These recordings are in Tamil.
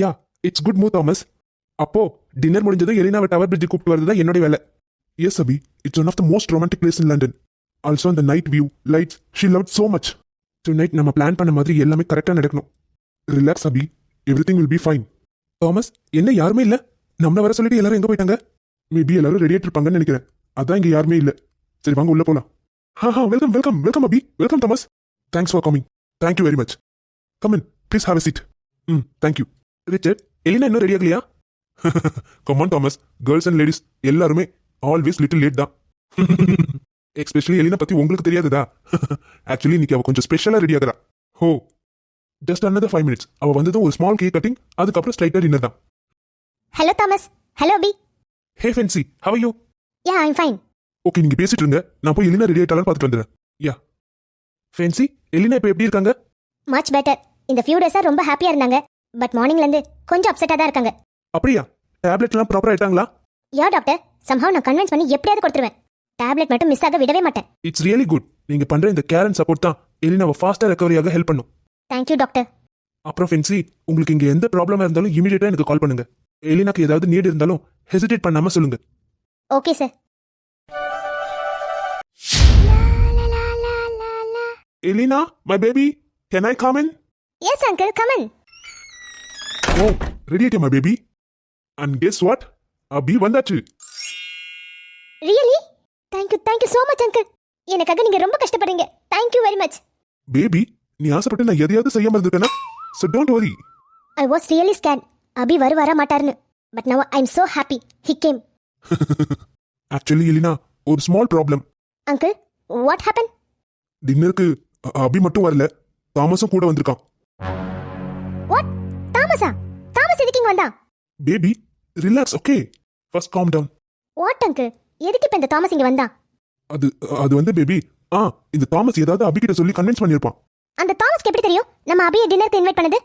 Yeah, it's good move Thomas. அப்போ டின்னர் முடிஞ்சதும் எலினாவை டவர் பிரிட்ஜ் கூப்பிட்டு வரது தான் என்னோட வேலை. Yes Abhi, it's one of the most romantic place in London. Also அந்த night view, lights, she love so much. Tonight நம்ம பிளான் பண்ண மாதிரி எல்லாமே கரெக்டாக நடக்கணும். Relax Abhi, everything will be fine. Thomas, என்ன யாருமே இல்லை? நம்மள வர சொல்லிட்டு எல்லாரும் எங்கே போயிட்டாங்க? மேபி எல்லாரும் ரெடியாகிட்டு இருப்பாங்கன்னு நினைக்கிறேன். அதான் இங்கே யாருமே இல்லை. சரி வாங்க உள்ள போலாம். Welcome welcome welcome Abhi. Welcome Thomas. Thanks for coming. Thank you very much. Come in, please have a seat. Thank you. Richard, Elena இன்னும் ரெடி ஆகலையா? Come on Thomas, girls and ladies எல்லாருமே ஆல்வேஸ் லிட்டில் லேட் தான். எஸ்பெஷலி எலினா பத்தி உங்களுக்கு தெரியாததா? ஆக்சுவலி இன்னைக்கு அவ கொஞ்சம் ஸ்பெஷலா ரெடி ஆகிறா. ஹோ, ஜஸ்ட் another 5 minutes. அவ வந்ததும் ஒரு ஸ்மால் கேக் கட்டிங், அதுக்கப்புறம் ஸ்ட்ரைட்டா டின்னர் தான். Hello Thomas. Hello Abhi. Hey Fancy, how are you? Yeah, I'm fine. Okay, நீங்க பேசிட்டு இருங்க, நான் போய் எலினா ரெடி ஆயிட்டாலும் பார்த்துட்டு வந்துடுறேன். யா ஃபென்சி, எலினா இப்போ எப்படி இருக்காங்க? Much better. இந்த ஃபியூ டேஸா ரொம்ப ஹாப்பியா இருந்தாங்க. பட் மார்னிங்ல இருந்து கொஞ்சம் அப்செட்டா தான் இருக்காங்க. அப்படியா? டேப்லெட் எல்லாம் ப்ராப்பரா ஆயிட்டாங்களா? யா டாக்டர், சம்ஹவ் நான் கன்வின்ஸ் பண்ணி எப்படியாவது கொடுத்துருவேன். டேப்லெட் மட்டும் மிஸ் ஆக விடவே மாட்டேன். It's really good. நீங்க பண்ற இந்த கேர் அண்ட் சப்போர்ட் தான் எலினாவை ஃபாஸ்டா ரெக்கவரியாக ஹெல்ப் பண்ணும். Thank you doctor. அப்புறம் ஃபென்சி, உங்களுக்கு இங்க எந்த ப்ராப்ளமா இருந்தாலும் இமீடியட்டா எனக்கு கால் பண்ணுங்க. எலினாக்கு ஏதாவது நீட் இருந்தாலும் ஹெசிடேட் பண்ணாம சொல்லுங்க. Okay sir. Elina, my baby, can I come in? Yes uncle, come in. Oh, ready ஆயிட்டே my baby. And guess what? Abhi வந்தாச்சு. Really? Thank you so much uncle. எனக்காக நீங்க ரொம்ப கஷ்டப்படுறீங்க. Thank you very much. பேபி, நீ ஆசைப்பட்டு நான் எதையாவது செய்யாம இருந்திருக்கேனா? So don't worry. I was really scared. அபி வர மாட்டாருன்னு. But now I'm so happy. He came. Actually, Elina, ஒரு small problem. Uncle, what happened? டின்னருக்கு அபி மட்டும் வரல, தாமஸும் கூட வந்திருக்கான். What? தாமஸா? தாமஸ் எதுக்கு இங்க வந்தான்? Baby, relax, okay? First calm down. What uncle? எதுக்கு இப்ப இந்த தாமஸ் இங்க வந்தான்? அது வந்து பேபி, இந்த தாமஸ் ஏதாவது அபி கிட்ட சொல்லி கன்வின்ஸ் பண்ணிருப்பான். அந்த தாமஸ்க்கு எப்படி தெரியும் நம்ம அபியை டின்னருக்கு இன்வைட் பண்ணது?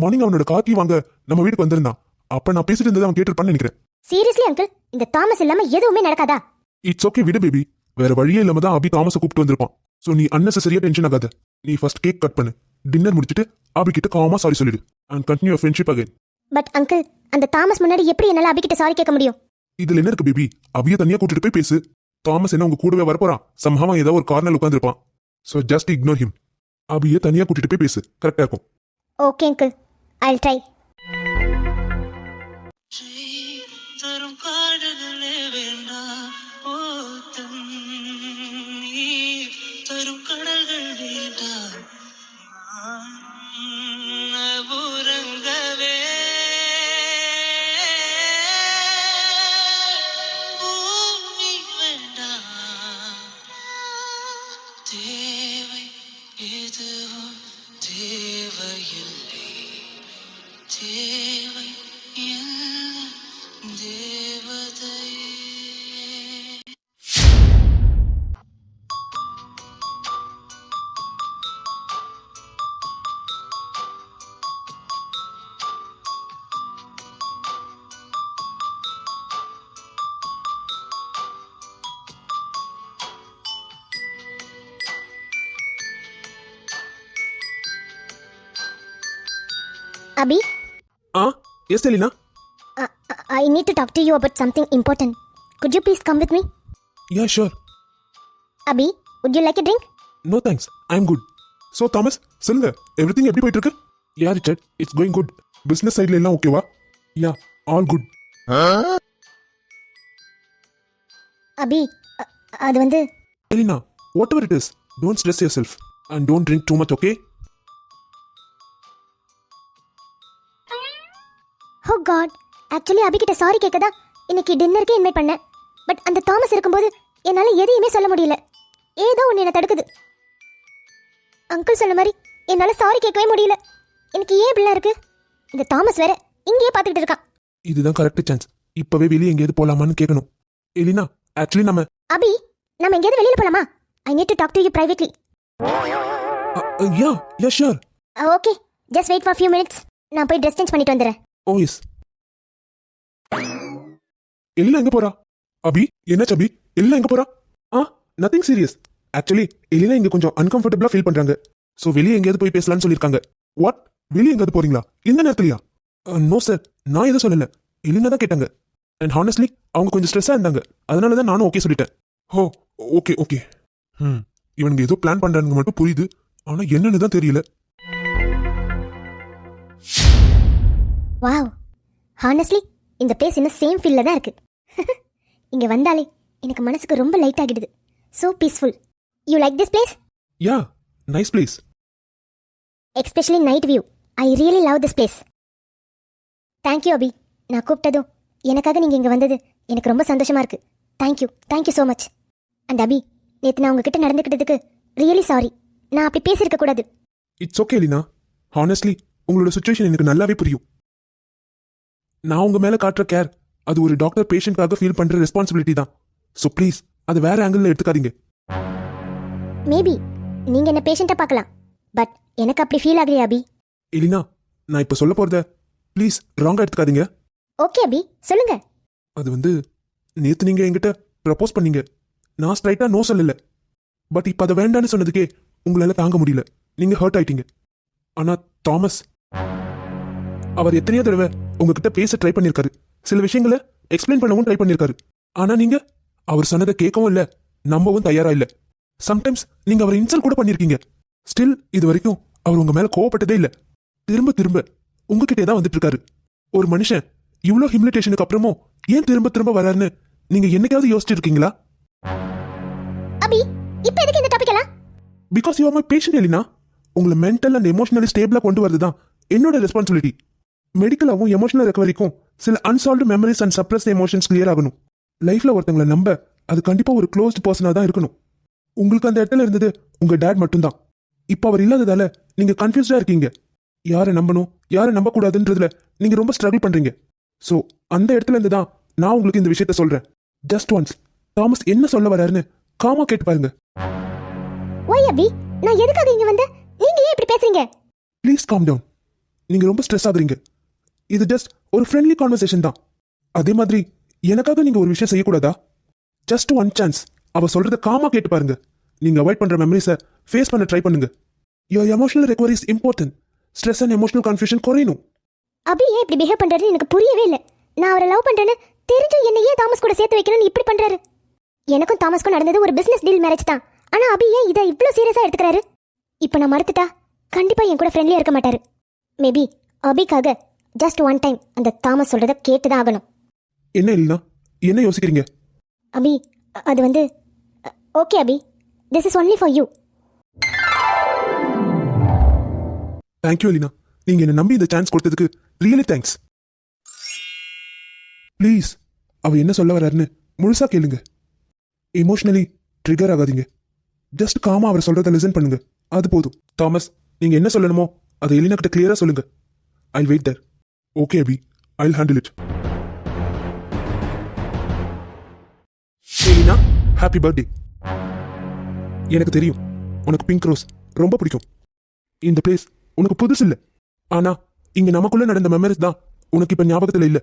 மார்னிங் அவனோட காக்கி வாங்க நம்ம வீட்டுக்கு வந்திருந்தான். அப்ப நான் பேசிட்டு இருந்ததை அவன் கேட்டிருப்பான்னு நினைக்கிறேன். சீரியஸ்லி அங்கிள், இந்த தாமஸ் இல்லாம எதுவுமே நடக்காதா? இட்ஸ் ஓகே, விடு பேபி. வேற வழியே இல்லாம தான் அபி தாமஸை கூப்பிட்டு வந்திருப்பான். சோ நீ அன்னெசரியா டென்ஷன் ஆகாத. நீ ஃபர்ஸ்ட் கேக் கட் பண்ணு, டின்னர் முடிச்சிட்டு அபி கிட்ட காமா சாரி சொல்லிடு and continue your friendship again. But uncle, அந்த தாமஸ் முன்னாடி எப்படி என்னால அபி கிட்ட சாரி கேட்க முடியும்? இதுல என்ன இருக்கு பேபி? அபியை தனியா கூட்டிட்டு போய் பேசு. தாமஸ் என்ன உங்க கூடவே வரப்போறான்? சம்ஹவ் ஏதோ ஒரு கார்னர் உட்கார்ந்திருப்பான். So just ignore him. அபியை தனியா கூட்டிட்டு போய் பேசு, கரெக்டா இருக்கும். Okay uncle, I'll try. தரும் காடுகளே வேண்டாம், தரும் கடல்கள் வேண்டாம், உறங்கவே பூமி வேண்டாம். தேவை எதுவும் தேவையில்லை, தேவை எல்லாம் தேவதையே. Abhi, yes Elina. I need to talk to you about something important. Could you please come with me? Yeah sure. Abhi, would you like a drink? No thanks, I am good. So Thomas, சொல்லுங்க, எவ்ரிதிங் எப்படி போயிட்டு இருக்கு? Yeah Richard, it's going good. Business சைட்ல எல்லாம் ஓகேவா? Yeah, all good. அபி, அது வந்து Elina, whatever it is, don't stress yourself and don't drink too much, okay? Oh God, actually Abhi கிட்ட சாரி கேட்க தான் இன்னைக்கு டின்னருக்கு இன்வைட் பண்ணேன். பட் அந்த தாமஸ் இருக்கும்போது என்னால எதையுமே சொல்ல முடியல. ஏதோ ஒன்று என்ன தடுக்குது. அங்கிள் சொன்ன மாதிரி என்னால சாரி கேட்கவே முடியல. எனக்கு ஏன் இப்படிலாம் இருக்கு? இந்த தாமஸ் வேற இங்கேயே பார்த்துக்கிட்டு இருக்கான். இதுதான் கரெக்ட் சான்ஸ். இப்பவே வெளியே எங்கேயாவது போலாமான்னு கேட்கணும். எலினா, ஆக்சுவலி நம்ம அபி, நம்ம எங்கேயாவது வெளியில போலாமா? I need to talk to you privately. Yeah yeah sure. Okay, just wait for few minutes. நான் போய் ட்ரெஸ் சேஞ்ச் பண்ணிட்டு வந்துடுறேன். ஓ எஸ். எலினா எங்க போறா? அபி, என்னாச்சு அபி? எலினா எங்க போறா? Nothing serious. ஆக்சுவலி எலினா இங்க கொஞ்சம் அன்கம்ஃபர்டபுளா ஃபீல் பண்றாங்க. சோ வெளியே எங்கேயாவது போய் பேசலாம்னு சொல்லிருக்காங்க. வாட்? வெளியே எங்காவது போறீங்களா இந்த நேரத்துலயா? நோ சார், நான் எதுவும் சொல்லல. எலினா தான் கேட்டாங்க. அண்ட் ஹானஸ்ட்லி அவங்க கொஞ்சம் ஸ்ட்ரெஸ்ஸா இருந்தாங்க, அதனால தான் நானும் ஓகே சொல்லிட்டேன். ஓ ஓகே ஓகே. இவனுங்க ஏதோ பிளான் பண்றானுங்க மட்டும் புரியுது, ஆனா என்னன்னு தான் தெரியல. வாவ், ஹானஸ்ட்லி இந்த பிளேஸ் இன்னும் சேம் ஃபீல்ல தான் இருக்கு. இங்க வந்தாலே எனக்கு மனசுக்கு ரொம்ப லைட் ஆகிடுது. So peaceful. You like this place? Yeah, nice place. Especially night view. I really love this place. Thank you Abhi. நான் கூப்பிட்டதும் எனக்காக நீங்க இங்க வந்தது எனக்கு ரொம்ப சந்தோஷமா இருக்கு. Thank you so much. அண்ட் அபி, நேற்று நான் உங்ககிட்ட நடந்துக்கிட்டதுக்கு ரியலி சாரி. நான் அப்படி பேசியிருக்க கூடாது. It's okay Leena. ஹானஸ்ட்லி உங்களோட சுச்சுவேஷன் எனக்கு நல்லாவே புரியும். நான் உங்க மேல காட்டுற கேர் அது ஒரு டாக்டர் பேஷண்ட்காக ஃபீல் பண்ற ரெஸ்பான்சிபிலிட்டி தான். ஸோ ப்ளீஸ் அது வேற ஆங்கிள் எடுத்துக்காதீங்க. மேபி நீங்க என்ன பேஷண்ட்டா பார்க்கலாம், பட் எனக்கு அப்படி ஃபீல் ஆகலையா அபி? எலினா, நான் இப்ப சொல்ல போறத ப்ளீஸ் ராங்கா எடுத்துக்காதீங்க. ஓகே அபி, சொல்லுங்க. அது வந்து நேத்து நீங்க என்கிட்ட ப்ரப்போஸ் பண்ணீங்க. நான் ஸ்ட்ரைட்டா நோ சொல்லல. பட் இப்ப அதை வேண்டான்னு சொன்னதுக்கே உங்களால தாங்க முடியல. நீங்க ஹர்ட் ஆயிட்டீங்க. ஆனா தாமஸ் அவர் எத்தனையோ தடவை உங்ககிட்ட பேச ட்ரை பண்ணிருக்காரு. சில விஷயங்களை எக்ஸ்பிளைன் பண்ணவும் ட்ரை பண்ணிருக்காரு. ஆனா நீங்க அவர் சொன்னதை கேட்கவும் இல்ல, நம்பவும் தயாரா இல்ல. சம்டைம்ஸ் நீங்க அவரை இன்சல்ட் கூட பண்ணிருக்கீங்க. ஸ்டில் இது வரைக்கும் அவர் உங்க மேல கோவப்பட்டதே இல்ல. திரும்ப திரும்ப உங்ககிட்டே தான் வந்துட்டு இருக்காரு. ஒரு மனுஷன் இவ்ளோ ஹியூமிலிட்டேஷனுக்கு அப்புறமும் ஏன் திரும்ப திரும்ப வராருன்னு நீங்க என்னைக்காவது யோசிச்சிருக்கீங்களா? அபி, இப்போ எதுக்கு இந்த டாபிக் எல்லாம்? Because you are my patient Elena. உங்களை மென்டல் அண்ட் எமோஷனலி ஸ்டேபிளா கொண்டு வரது தான் என்னோட ரெஸ்பான்சிபிலிட்டி. மெடிக்கலாவும் எமோஷனல் ரெக்கவரிக்கும் சில unsolved memories and suppress emotions clear ஆகணும். லைஃப்ல ஒருத்தங்களை நம்ப அது கண்டிப்பா ஒரு க்ளோஸ்ட் பர்சனா தான் இருக்கணும். உங்களுக்கு அந்த இடத்துல இருந்தது உங்க டேட் மட்டும்தான். இப்போ அவர் இல்லாததால நீங்க கன்ஃபியூஸ்டா இருக்கீங்க. யாரை நம்பணும் யாரை நம்ப கூடாதுன்றதுல நீங்க ரொம்ப ஸ்ட்ரகிள் பண்றீங்க. ஸோ அந்த இடத்துல இருந்து தான் நான் உங்களுக்கு இந்த விஷயத்த சொல்றேன். ஜஸ்ட் ஒன்ஸ் தாமஸ் என்ன சொல்ல வராருன்னு காமா கேட்டு பாருங்க. ஒய் அபி, நான் எதுக்காக இங்க வந்தேன்? நீங்க ஏன் இப்படி பேசுறீங்க? Please calm down. நீங்க ரொம்ப ஸ்ட்ரெஸ் ஆகுறீங்க. இது ஜஸ்ட் ஒரு ஃப்ரெண்ட்லி கான்வர்சேஷன் தான். அதே மாதிரி எனக்காக நீங்க ஒரு விஷயம் செய்யக்கூடாதா? ஜஸ்ட் ஒன் சான்ஸ் அவ சொல்றத காமா கேட்டு பாருங்க. நீங்க அவாய்ட் பண்ற மெமரிஸை ஃபேஸ் பண்ண ட்ரை பண்ணுங்க. Your emotional recovery is important. Stress and emotional confusion குறையணும். அபி ஏன் இப்படி பிஹேவ் பண்றாருன்னு எனக்கு புரியவே இல்லை. நான் அவரை லவ் பண்றேன்னு தெரிஞ்சும் என்ன ஏன் தாமஸ் கூட சேர்த்து வைக்கணும்னு இப்படி பண்றாரு? எனக்கும் தாமஸ்க்கும் நடந்தது ஒரு பிசினஸ் டீல் மேரேஜ் தான். ஆனா அபி ஏன் இதை இவ்வளோ சீரியஸா எடுத்துக்கிறாரு? இப்போ நான் மறுத்துட்டா கண்டிப்பா என் கூட ஃப்ரெண்ட்லியா இருக்க மாட்டாரு. மேபி அபிக்காக ஜஸ்ட் ஒன் டைம் அந்த தாமஸ் சொல்றத கேட்டுதான் ஆகணும். என்ன இல்லைனா என்ன யோசிக்கிறீங்க? அபி, அது வந்து okay Abhi, this is only for you. Thank you Elena. நீங்க என்ன நம்பி இந்த சான்ஸ் கொடுத்ததுக்கு ரியலி தேங்க்ஸ். ப்ளீஸ் அவ என்ன சொல்ல வர்றாருன்னு முழுசா கேளுங்க. எமோஷனலி ட்ரிகர் ஆகாதீங்க. ஜஸ்ட் காமா அவர் சொல்றத லிசன் பண்ணுங்க. அது போதும். தாமஸ், நீங்க என்ன சொல்லணுமோ அதை எலினா கிட்ட கிளியரா சொல்லுங்க. I wait there. Okay Abhi, I handle it. Elena, happy birthday. எனக்கு தெரியும் உனக்கு பிங்க் ரோஸ் ரொம்ப பிடிக்கும். இந்த பிளேஸ் உனக்கு புதுசு இல்ல. ஆனா இங்க நமக்குள்ள நடந்த மெமரிஸ் தான் உனக்கு இப்ப ஞாபகத்துல இல்ல.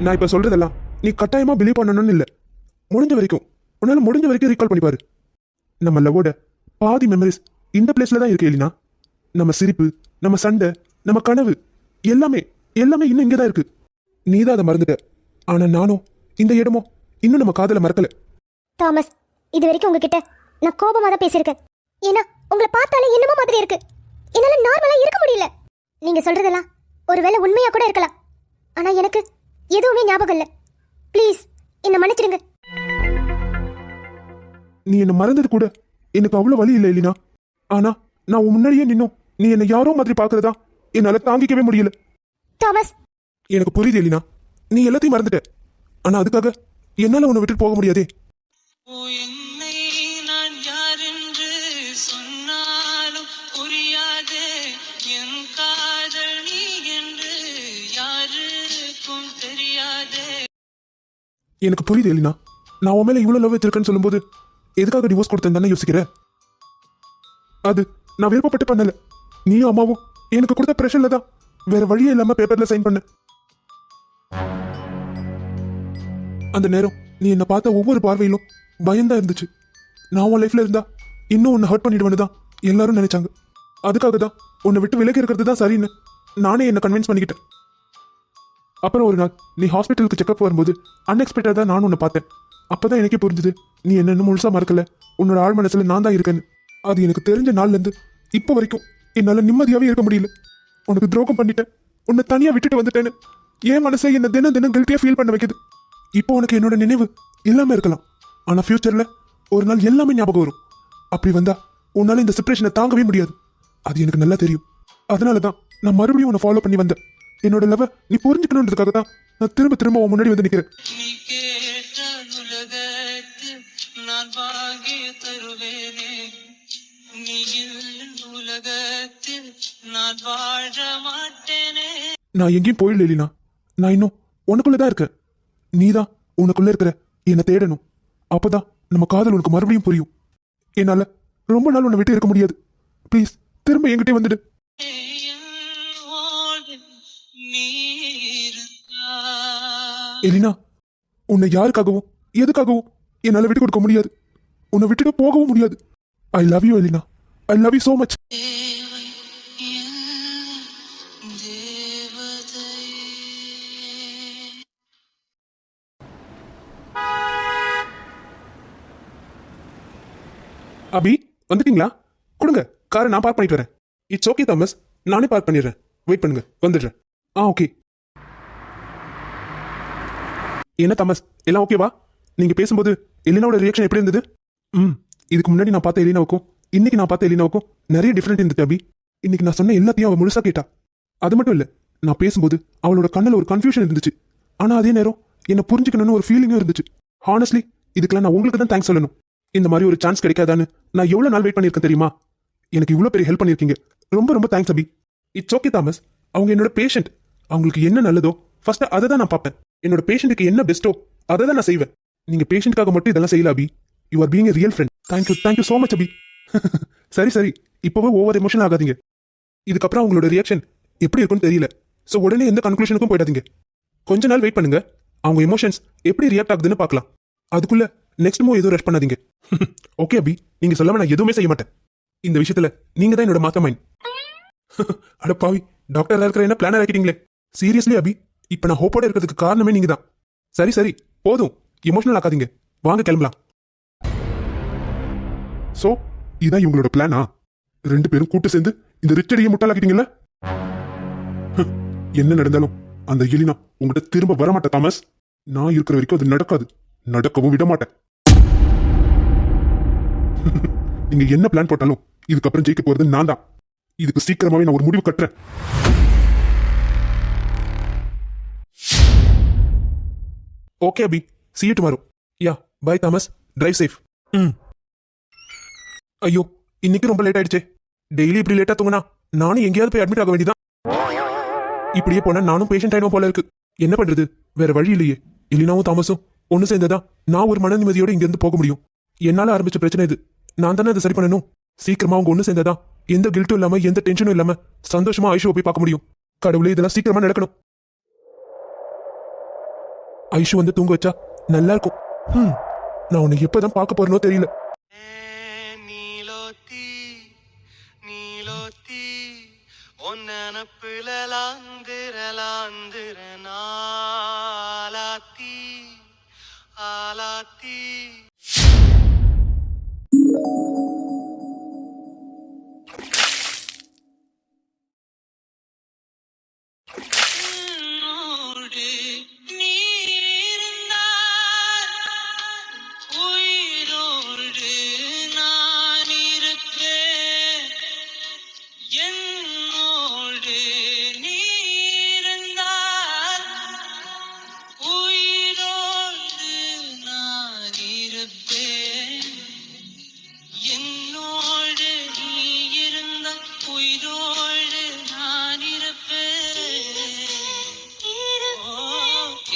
நான் இப்ப சொல்றதெல்லாம் நீ கட்டாயமா பிலீவ் பண்ணணும்னு இல்ல. முடிஞ்ச வரைக்கும் உன்னால முடிஞ்ச வரைக்கும் ரீகால் பண்ணி பாரு. நம்ம லவ்வோட பாதி மெமரிஸ் இந்த பிளேஸ்ல தான் இருக்கு எலினா. நம்ம சிரிப்பு, நம்ம சண்டை, நம்ம கனவு எல்லாமே இன்னும் இங்கதான் இருக்கு. நீ தான் அதை மறந்துட்ட. ஆனா நானும் இந்த இடமும் இன்னும் நம்ம காதல மறக்கல. தாமஸ், இது வரைக்கும் உங்ககிட்ட நான் கோபமா தான் பேசியிருக்கேன். ஏன்னா உங்களை பார்த்தாலே என்னமோ மாதிரி இருக்கு. என்னால நார்மலா இருக்க முடியல. நீங்க சொல்றதெல்லாம் ஒருவேளை உண்மையா கூட இருக்கலாம். ஆனா எனக்கு எதுவுமே ஞாபகம் இல்ல. ப்ளீஸ் என்ன மன்னிச்சிடுங்க. நீ என்ன மறந்தது கூட எனக்கு அவ்வளவு வலி இல்லை எலினா. ஆனா நான் உன் முன்னாடியே நின்னும் நீ என்ன யாரோ மாதிரி பாக்குறதா என்னால தாங்கிக்கவே முடியல. தாமஸ், எனக்கு புரியுது எலினா, நீ எல்லாத்தையும் மறந்துட்ட. ஆனா அதுக்காக என்னால உன்னை விட்டுட்டு போக முடியாதே. ஓ என்னை நான் யாரென்று சொன்னாலும் புரியாதே. என் காதல் நீ என்று யாருக்கும் தெரியாதே. எனக்கு புரியுது எலினா, நான் உன் மேல இவ்வளவு லவ் வச்சிருக்கேன்னு சொல்லும்போது எதுக்காக டிவோர்ஸ் கொடுத்தேன்னு தானே யோசிக்கிற. அது நான் விருப்பப்பட்டு பண்ணல. நீயும் அம்மாவும் எனக்கு கொடுத்த பிரஷர்ல தான் வேற வழியே இல்லாம பேப்பர்ல சைன் பண்ண. அந்த நேரம் நீ என்ன பார்த்த ஒவ்வொரு பார்வையிலும் பயந்தா இருந்துச்சு. நான் உன் லைஃப்ல இருந்தா இன்னும் உன்னை ஹர்ட் பண்ணிடுவேன்னு தான் எல்லாரும் நினைச்சாங்க. அதுக்காக தான் உன்னை விட்டு விலகி இருக்கிறது தான் சரின்னு நானே என்ன கன்வின்ஸ் பண்ணிக்கிட்டேன். அப்புறம் ஒரு நாள் நீ ஹாஸ்பிட்டலுக்கு செக்அப் வரும்போது அன்எக்ஸ்பெக்டடாக நான் உன்னை பார்த்தேன். அப்பதான் எனக்கே புரிஞ்சுது நீ என்னன்னு முழுசா மறக்கல, உன்னோட ஆழ் மனசுல நான் தான் இருக்கேன்னு. அது எனக்கு தெரிஞ்ச நாள்ல இருந்து இப்போ வரைக்கும் என்னால நிம்மதியாவே இருக்க முடியல. உனக்கு துரோகம் பண்ணிட்டேன், உன்னை தனியா விட்டுட்டு வந்துட்டேன்னு என் மனசை என்ன தினம் தினம் கில்ட்டியா ஃபீல் பண்ண வைக்குது. இப்போ உனக்கு என்னோட நினைவு இல்லாம இருக்கலாம், ஆனா ஃபியூச்சர்ல ஒரு நாள் எல்லாமே ஞாபகம் வரும். அப்படி வந்தா உன்னால இந்த செப்பரேஷனை தாங்கவே முடியாது. அது எனக்கு நல்லா தெரியும். அதனாலதான் நான் மறுபடியும் உன்னை ஃபாலோ பண்ணி வந்தேன். என்னோட லவ் நீ புரிஞ்சுக்கணுன்றதுக்காக தான் நான் திரும்ப திரும்ப உன் முன்னாடி வந்து நிக்கிறேன். நீ கேட்ட உலகத்தில் நான் வாங்கி தருவேனே, நீ இல்லை உலகத்தில் நான் வாழ மாட்டேனே. நான் எங்கேயும் போயிடல லீனா, நான் இன்னும் உனக்குள்ளதான் இருக்கேன். நீதான் உனக்குள்ள இருக்கிற என்னை தேடணும். அப்பதான் நம்ம காதல் உனக்கு மறுபடியும் புரியும். என்னால ரொம்ப நாள் உன்னை விட்டு இருக்க முடியாது. ப்ளீஸ் திரும்ப என்கிட்டே வந்துடு. என்னோடு நீ இருந்தாய். எலினா, உன்னை யாருக்காகவும் எதுக்காகவும் என்னால விட்டு கொடுக்க முடியாது. உன்னை விட்டுட்டு போகவும் முடியாது. I love you Elena, I love you so much. தேவை என் தேவதை. அபி வந்துட்டீங்களா? கொடுங்க, காரை நான் பார்க் பண்ணிட்டு வரேன். இட்ஸ் ஓகே தாமஸ், நானே பார்க் பண்ணிடுறேன். வெயிட் பண்ணுங்க, வந்துடுறேன். ஓகே. என்ன தாமஸ், எல்லாம் ஓகேவா? நீங்க பேசும்போது எலினாவோட ரியாக்ஷன் எப்படி இருந்தது? இதுக்கு முன்னாடி நான் பார்த்த எலினாவுக்கும் இன்னைக்கு நான் பார்த்த எலினாவுக்கும் நிறைய டிஃப்ரெண்ட் இருந்துச்சு அபி. இன்னைக்கு நான் சொன்ன எல்லாத்தையும் அவள் முழுசா கேட்டா. அது மட்டும் இல்ல, நான் பேசும்போது அவளோட கண்ணில் ஒரு கன்ஃபியூஷன் இருந்துச்சு. ஆனா அதே நேரம் என்ன புரிஞ்சுக்கணும்னு ஒரு ஃபீலிங்கும் இருந்துச்சு. ஹானஸ்ட்லி இதுக்கெல்லாம் நான் உங்களுக்கு தான் தேங்க்ஸ் சொல்லணும். இந்த மாதிரி ஒரு சான்ஸ் கிடைக்காதான்னு நான் எவ்வளவு நாள் வெயிட் பண்ணியிருக்கேன் தெரியுமா? எனக்கு இவ்வளோ பெரிய ஹெல்ப் பண்ணியிருக்கீங்க. ரொம்ப ரொம்ப thanks Abhi. It's okay Thomas, அவங்க என்னோட பேஷண்ட். அவங்களுக்கு என்ன நல்லதோ ஃபர்ஸ்ட் அதை தான் நான் பார்ப்பேன். என்னோட பேஷண்ட்டுக்கு என்ன பெஸ்ட்டோ அதை தான் நான் செய்வேன். நீங்க பேஷண்ட்காக மட்டும் இதெல்லாம் செய்யல Abhi. You are being a real friend. Thank you so much Abhi. சரி சரி, இப்போவே ஓவர் எமோஷன் ஆகாதீங்க. இதுக்கப்புறம் அவங்களோட ரியாக்ஷன் எப்படி இருக்குன்னு தெரியல. ஸோ உடனே எந்த கன்க்ளூஷனுக்கும் போயிடாதீங்க. கொஞ்ச நாள் வெயிட் பண்ணுங்க, அவங்க எமோஷன்ஸ் எப்படி ரியாக்ட் ஆகுதுன்னு பார்க்கலாம். அதுக்குள்ள நெக்ஸ்ட் மூவ் எதுவும் ரெஸ்ட் பண்ணாதீங்க. ஓகே அபி, நீங்க சொல்லாம நான் எதுவுமே செய்ய மாட்டேன். இந்த விஷயத்துல நீங்க தான் என்னோட மாஸ்டர் மைண்ட். அட பாவி, டாக்டரா இருக்கிற என்ன பிளானர் ஆக்கிட்டீங்களே. சீரியஸ்லி அபி, இப்ப நான் ஹோப்போட இருக்கிறதுக்கு காரணமே நீங்க தான். சரி சரி, போதும் எமோஷனல் ஆக்காதீங்க, வாங்க கிளம்பலாம். சோ இதான் இவங்களோட பிளானா? ரெண்டு பேரும் கூட்டு சேர்ந்து இந்த ரிச்சடியை முட்டாளாக்கிட்டீங்கல்ல? என்ன நடந்தாலும் அந்த எலினா உங்ககிட்ட திரும்ப வரமாட்டேன் தாமஸ். நான் இருக்கிற வரைக்கும் அது நடக்காது, நடக்கவும் விட மாட்டேன். நீங்க என்ன பிளான் போட்டாலும் இதுக்கப்புறம் ஜெயிக்க போறது நான் தான். இதுக்கு சீக்கிரமாவே நான் ஒரு முடிவு கட்டுறேன். Okay Abhi, see you tomorrow. Yeah bye Thomas, drive safe. ஐயோ, இன்னைக்கு ரொம்ப லேட் ஆயிடுச்சே. டெய்லி இப்படி லேட்டா தூங்கினா நானும் எங்கேயாவது போய் அட்மிட் ஆக வேண்டியதான். இப்படியே போனா நானும் பேஷண்ட் ஆயிடும் போல இருக்கு. என்ன பண்றது, வேற வழி இல்லையே. எலினாவும் தாமஸும் ஒன்னு சேர்ந்ததான் நான் ஒரு மன நிம்மதியோட இங்க இருந்து போக முடியும். என்னால ஆரம்பிச்ச பிரச்சனை இது, நான் தானே அதை சரி பண்ணணும். சீக்கிரமா அவங்க ஒண்ணு சேர்ந்ததான் எந்த கில்ட்டும் இல்லாம எந்த டென்ஷனும் இல்லாம சந்தோஷமா ஐஷுவை போய் பார்க்க முடியும். கடவுளே, இதெல்லாம் சீக்கிரமா நடக்கணும். ஐஷு வந்து தூங்க வச்சா நல்லா இருக்கும். நான் உன்னை எப்பதான் பார்க்க போறேனோ தெரியல. நீலோத்தி நீலோத்தி ஒன்னப்புல லாந்திர நாலாத்தி ஆலாத்தி. என்னோடு நீ இருந்தால் உயிரோடு நான் இருப்பேன். என்னோடு நீ இருந்தால் உயிரோடு நான் இருப்பேன். என்னோடு நீ இருந்தால் உயிரோடு நான் இருப்பேன்.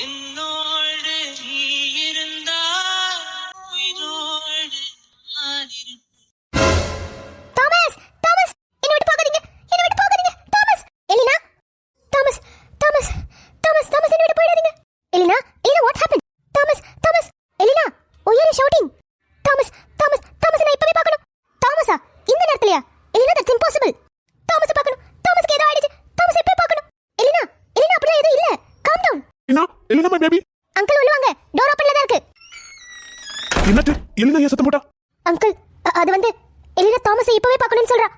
என்னோடு நீ இருந்தால் உயிரோடு நான் இருப்பேன். தாமஸ், தாமஸ், என்னை விட்டு போகாதீங்க, என்னை விட்டு போகாதீங்க, Thomas. Elena, Elena Elena my baby. Uncle உள்ள வாங்க, டோர் ஓபன்ல தான் இருக்கு. என்னாச்சு? எலினா ஏன் சத்தம் போட்டா? அங்கிள் அது வந்து எலினா தாமஸை இப்பவே பார்க்கணும்னு சொல்றா.